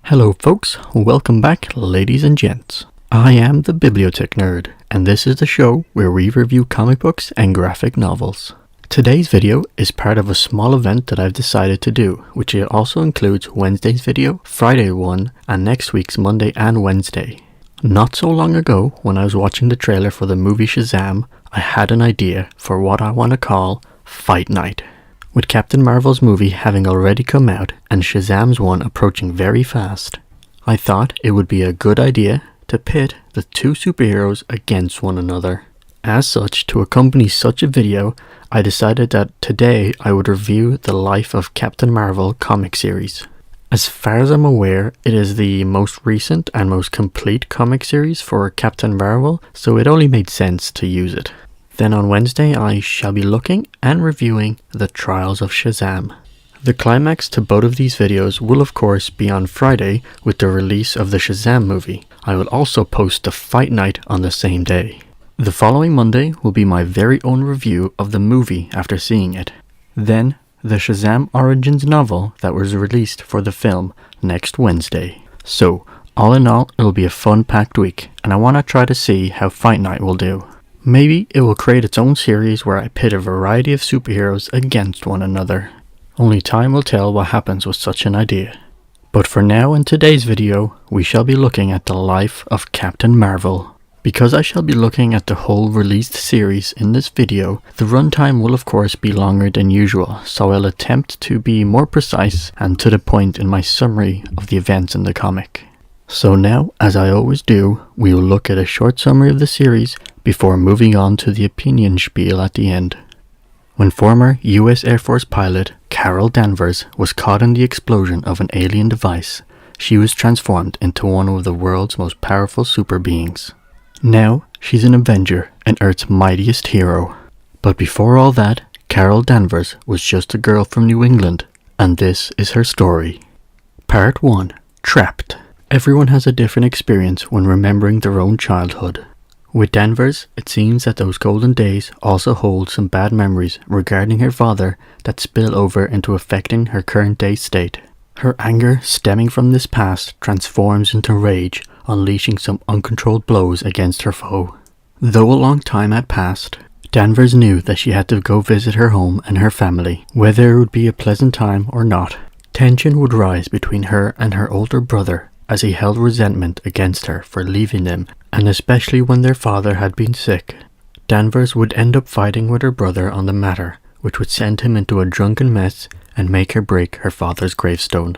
Hello folks, welcome back ladies and gents. I am the Bibliotech Nerd, and this is the show where we review comic books and graphic novels. Today's video is part of a small event that I've decided to do, which also includes Wednesday's video, Friday one, and next week's Monday and Wednesday. Not so long ago, when I was watching the trailer for the movie Shazam, I had an idea for what I want to call Fight Night. With Captain Marvel's movie having already come out and Shazam's one approaching very fast, I thought it would be a good idea to pit the two superheroes against one another. As such, to accompany such a video, I decided that today I would review the Life of Captain Marvel comic series. As far as I'm aware, it is the most recent and most complete comic series for Captain Marvel, so it only made sense to use it. Then on Wednesday I shall be looking and reviewing The Trials of Shazam. The climax to both of these videos will of course be on Friday with the release of the Shazam movie. I will also post the Fight Night on the same day. The following Monday will be my very own review of the movie after seeing it. Then the Shazam Origins novel that was released for the film next Wednesday. So all in all, it will be a fun-packed week, and I want to try to see how Fight Night will do. Maybe it will create its own series where I pit a variety of superheroes against one another. Only time will tell what happens with such an idea. But for now, in today's video, we shall be looking at the life of Captain Marvel. Because I shall be looking at the whole released series in this video, the runtime will of course be longer than usual, so I'll attempt to be more precise and to the point in my summary of the events in the comic. So now, as I always do, we will look at a short summary of the series before moving on to the opinion spiel at the end. When former US Air Force pilot Carol Danvers was caught in the explosion of an alien device, she was transformed into one of the world's most powerful super beings. Now, she's an Avenger and Earth's mightiest hero. But before all that, Carol Danvers was just a girl from New England, and this is her story. Part 1. Trapped. Everyone has a different experience when remembering their own childhood. With Danvers, it seems that those golden days also hold some bad memories regarding her father that spill over into affecting her current day state. Her anger stemming from this past transforms into rage, unleashing some uncontrolled blows against her foe. Though a long time had passed, Danvers knew that she had to go visit her home and her family, whether it would be a pleasant time or not. Tension would rise between her and her older brother, as he held resentment against her for leaving them, and especially when their father had been sick. Danvers would end up fighting with her brother on the matter, which would send him into a drunken mess and make her break her father's gravestone.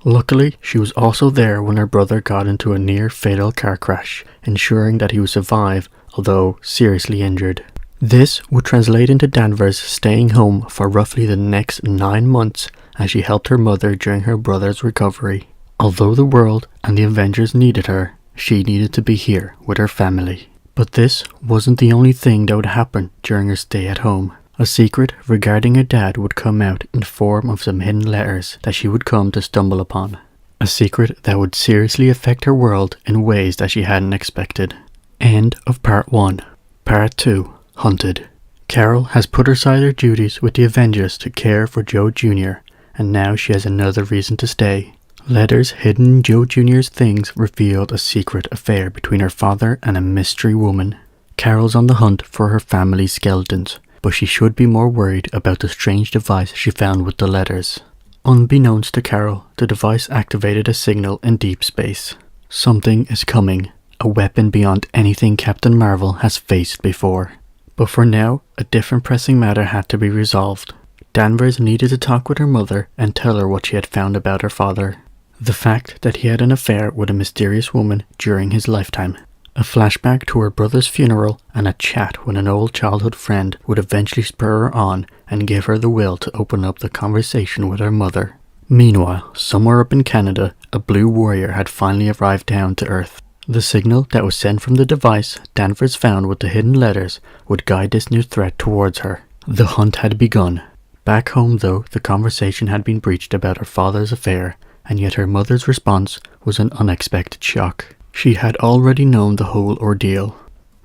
Luckily, she was also there when her brother got into a near-fatal car crash, ensuring that he would survive, although seriously injured. This would translate into Danvers staying home for roughly the next 9 months as she helped her mother during her brother's recovery. Although the world and the Avengers needed her, she needed to be here with her family. But this wasn't the only thing that would happen during her stay at home. A secret regarding her dad would come out in form of some hidden letters that she would come to stumble upon. A secret that would seriously affect her world in ways that she hadn't expected. End of Part 1. Part 2. Hunted. Carol has put aside her duties with the Avengers to care for Joe Jr., and now she has another reason to stay. Letters hidden in Joe Jr.'s things revealed a secret affair between her father and a mystery woman. Carol's on the hunt for her family's skeletons, but she should be more worried about the strange device she found with the letters. Unbeknownst to Carol, the device activated a signal in deep space. Something is coming, a weapon beyond anything Captain Marvel has faced before. But for now, a different pressing matter had to be resolved. Danvers needed to talk with her mother and tell her what she had found about her father. The fact that he had an affair with a mysterious woman during his lifetime. A flashback to her brother's funeral and a chat with an old childhood friend would eventually spur her on and give her the will to open up the conversation with her mother. Meanwhile, somewhere up in Canada, a blue warrior had finally arrived down to Earth. The signal that was sent from the device Danvers found with the hidden letters would guide this new threat towards her. The hunt had begun. Back home though, the conversation had been breached about her father's affair, and yet her mother's response was an unexpected shock. She had already known the whole ordeal.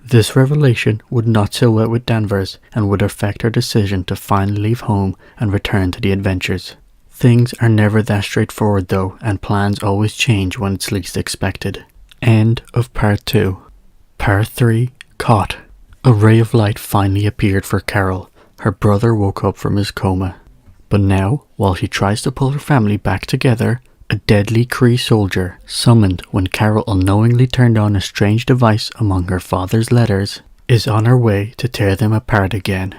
This revelation would not sit well with Danvers and would affect her decision to finally leave home and return to the adventures. Things are never that straightforward though, and plans always change when it's least expected. End of part 2. Part 3, Caught. A ray of light finally appeared for Carol. Her brother woke up from his coma. But now, while she tries to pull her family back together, a deadly Kree soldier, summoned when Carol unknowingly turned on a strange device among her father's letters, is on her way to tear them apart again.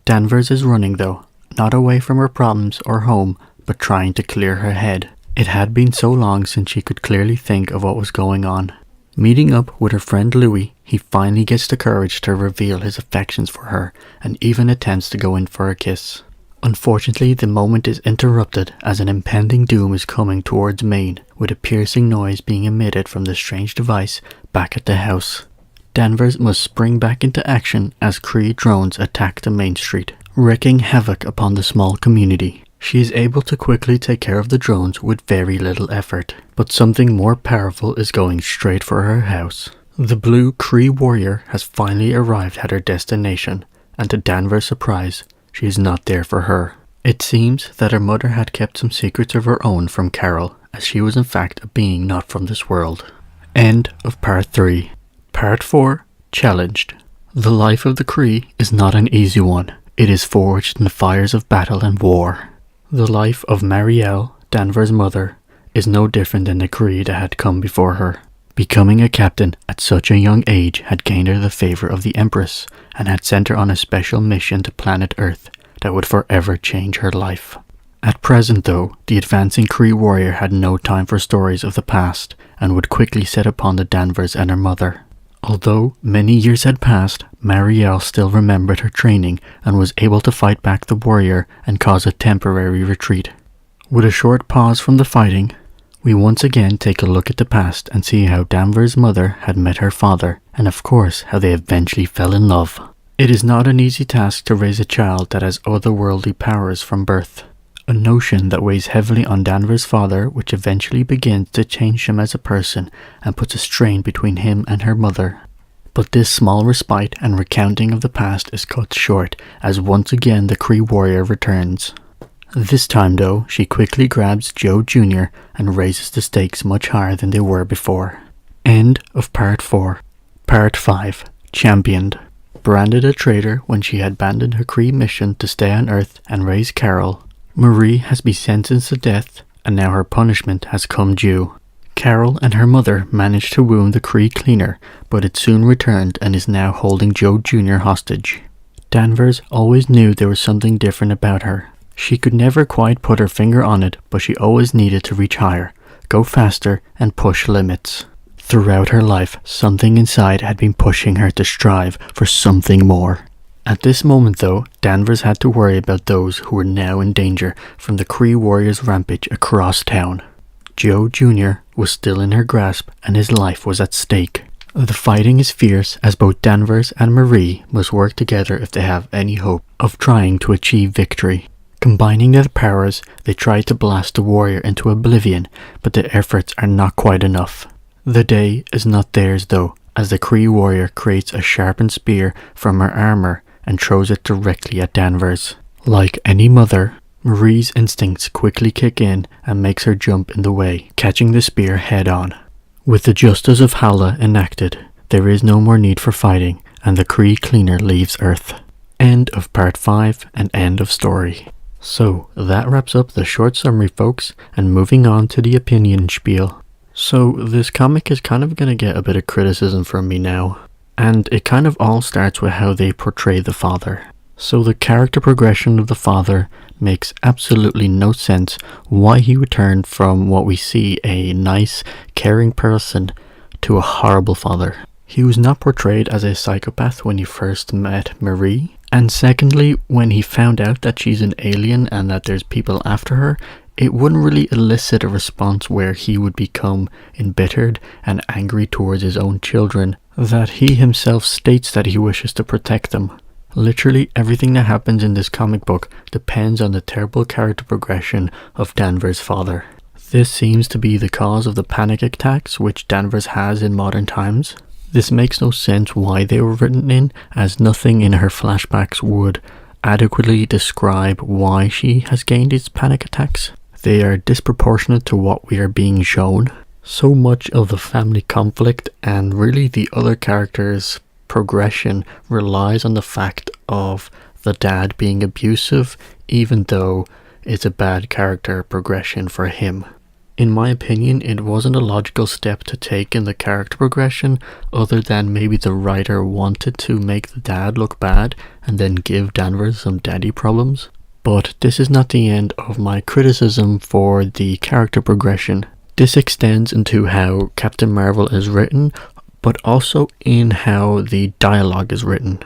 Danvers is running though, not away from her problems or home, but trying to clear her head. It had been so long since she could clearly think of what was going on. Meeting up with her friend Louis, he finally gets the courage to reveal his affections for her and even attempts to go in for a kiss. Unfortunately, the moment is interrupted as an impending doom is coming towards Maine, with a piercing noise being emitted from the strange device back at the house. Danvers must spring back into action as Kree drones attack the main street, wreaking havoc upon the small community. She is able to quickly take care of the drones with very little effort, but something more powerful is going straight for her house. The blue Kree warrior has finally arrived at her destination, and to Danvers' surprise, she is not there for her. It seems that her mother had kept some secrets of her own from Carol, as she was in fact a being not from this world. End of part 3. Part 4, Challenged. The life of the Kree is not an easy one. It is forged in the fires of battle and war. The life of Marielle, Danvers' mother, is no different than the Kree that had come before her. Becoming a captain at such a young age had gained her the favor of the Empress, and had sent her on a special mission to planet Earth that would forever change her life. At present though, the advancing Kree warrior had no time for stories of the past, and would quickly set upon the Danvers and her mother. Although many years had passed, Marielle still remembered her training and was able to fight back the warrior and cause a temporary retreat. With a short pause from the fighting, we once again take a look at the past and see how Danvers' mother had met her father, and of course how they eventually fell in love. It is not an easy task to raise a child that has otherworldly powers from birth, a notion that weighs heavily on Danvers' father, which eventually begins to change him as a person and puts a strain between him and her mother. But this small respite and recounting of the past is cut short as once again the Kree warrior returns. This time though, she quickly grabs Joe Jr. and raises the stakes much higher than they were before. End of part 4. Part 5. Championed. Branded a traitor when she had abandoned her Kree mission to stay on Earth and raise Carol, Marie has been sentenced to death, and now her punishment has come due. Carol and her mother managed to wound the Kree cleaner, but it soon returned and is now holding Joe Jr. hostage. Danvers always knew there was something different about her. She could never quite put her finger on it, but she always needed to reach higher, go faster, and push limits. Throughout her life, something inside had been pushing her to strive for something more. At this moment though, Danvers had to worry about those who were now in danger from the Kree warriors' rampage across town. Joe Jr. was still in her grasp and his life was at stake. The fighting is fierce as both Danvers and Marie must work together if they have any hope of trying to achieve victory. Combining their powers, they try to blast the warrior into oblivion, but their efforts are not quite enough. The day is not theirs though, as the Kree warrior creates a sharpened spear from her armor and throws it directly at Danvers. Like any mother, Marie's instincts quickly kick in and makes her jump in the way, catching the spear head on. With the justice of Hala enacted, there is no more need for fighting, and the Kree cleaner leaves Earth. End of part 5 and end of story. So, that wraps up the short summary folks, and moving on to the opinion spiel. So, this comic is kind of going to get a bit of criticism from me now, and it kind of all starts with how they portray the father. So the character progression of the father makes absolutely no sense why he would turn from what we see a nice, caring person to a horrible father. He was not portrayed as a psychopath when he first met Marie, and secondly, when he found out that she's an alien and that there's people after her, it wouldn't really elicit a response where he would become embittered and angry towards his own children, that he himself states that he wishes to protect them. Literally everything that happens in this comic book depends on the terrible character progression of Danvers' father. This seems to be the cause of the panic attacks which Danvers has in modern times. This makes no sense why they were written in, as nothing in her flashbacks would adequately describe why she has gained these panic attacks. They are disproportionate to what we are being shown. So much of the family conflict and really the other characters' progression relies on the fact of the dad being abusive, even though it's a bad character progression for him. In my opinion, it wasn't a logical step to take in the character progression, other than maybe the writer wanted to make the dad look bad and then give Danvers some daddy problems. But this is not the end of my criticism for the character progression. This extends into how Captain Marvel is written, but also in how the dialogue is written.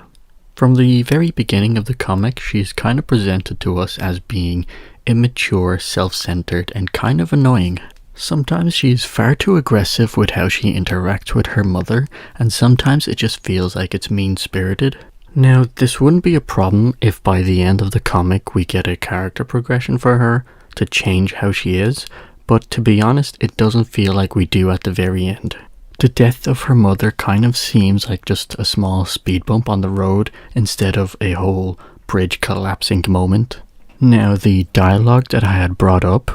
From the very beginning of the comic, she's kind of presented to us as being immature, self-centered, and kind of annoying. Sometimes she's far too aggressive with how she interacts with her mother, and sometimes it just feels like it's mean-spirited. Now, this wouldn't be a problem if by the end of the comic we get a character progression for her to change how she is, but to be honest, it doesn't feel like we do at the very end. The death of her mother kind of seems like just a small speed bump on the road instead of a whole bridge collapsing moment. Now, the dialogue that I had brought up,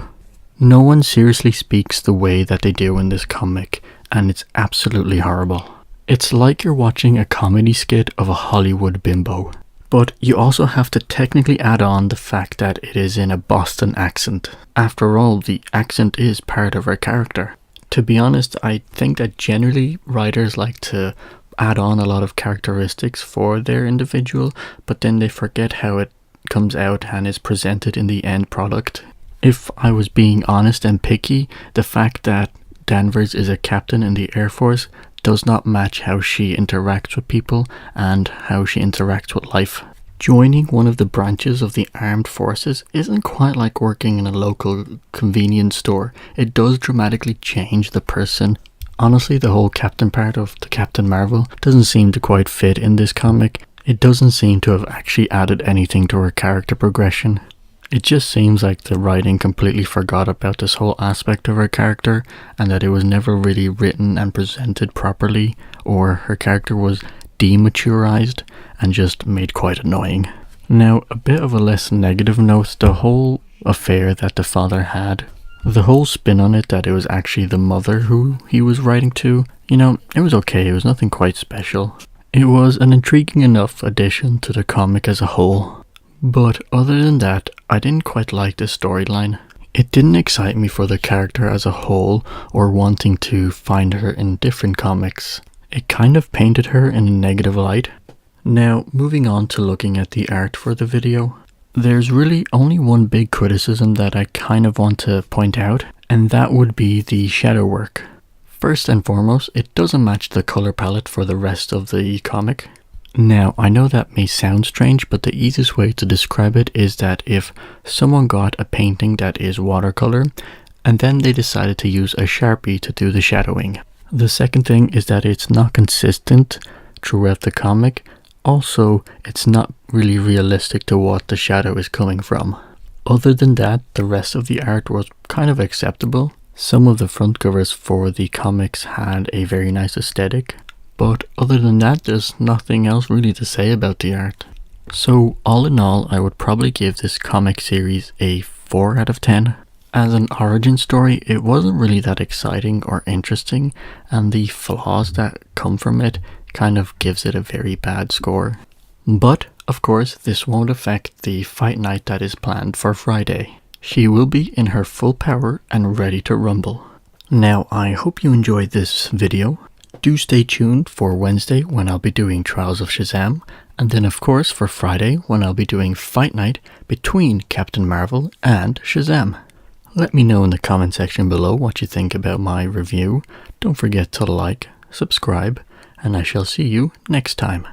no one seriously speaks the way that they do in this comic, and it's absolutely horrible. It's like you're watching a comedy skit of a Hollywood bimbo. But you also have to technically add on the fact that it is in a Boston accent. After all, the accent is part of her character. To be honest, I think that generally writers like to add on a lot of characteristics for their individual, but then they forget how it comes out and is presented in the end product. If I was being honest and picky, the fact that Danvers is a captain in the Air Force does not match how she interacts with people and how she interacts with life. Joining one of the branches of the armed forces isn't quite like working in a local convenience store. It does dramatically change the person. Honestly, the whole captain part of the Captain Marvel doesn't seem to quite fit in this comic. It doesn't seem to have actually added anything to her character progression. It just seems like the writing completely forgot about this whole aspect of her character, and that it was never really written and presented properly, or her character was dematurized and just made quite annoying. Now, a bit of a less negative note, the whole affair that the father had, the whole spin on it that it was actually the mother who he was writing to, it was okay, it was nothing quite special. It was an intriguing enough addition to the comic as a whole. But other than that, I didn't quite like the storyline. It didn't excite me for the character as a whole or wanting to find her in different comics. It kind of painted her in a negative light. Now, moving on to looking at the art for the video. There's really only one big criticism that I kind of want to point out, and that would be the shadow work. First and foremost, it doesn't match the color palette for the rest of the comic. Now, I know that may sound strange, but the easiest way to describe it is that if someone got a painting that is watercolor, and then they decided to use a Sharpie to do the shadowing. The second thing is that it's not consistent throughout the comic. Also, it's not really realistic to what the shadow is coming from. Other than that, the rest of the art was kind of acceptable. Some of the front covers for the comics had a very nice aesthetic. But other than that, there's nothing else really to say about the art. So all in all, I would probably give this comic series a 4 out of 10. As an origin story, it wasn't really that exciting or interesting, and the flaws that come from it kind of gives it a very bad score. But, of course, this won't affect the fight night that is planned for Friday. She will be in her full power and ready to rumble. Now, I hope you enjoyed this video. Do stay tuned for Wednesday when I'll be doing Trials of Shazam, and then of course for Friday when I'll be doing Fight Night between Captain Marvel and Shazam. Let me know in the comment section below what you think about my review. Don't forget to like, subscribe, and I shall see you next time.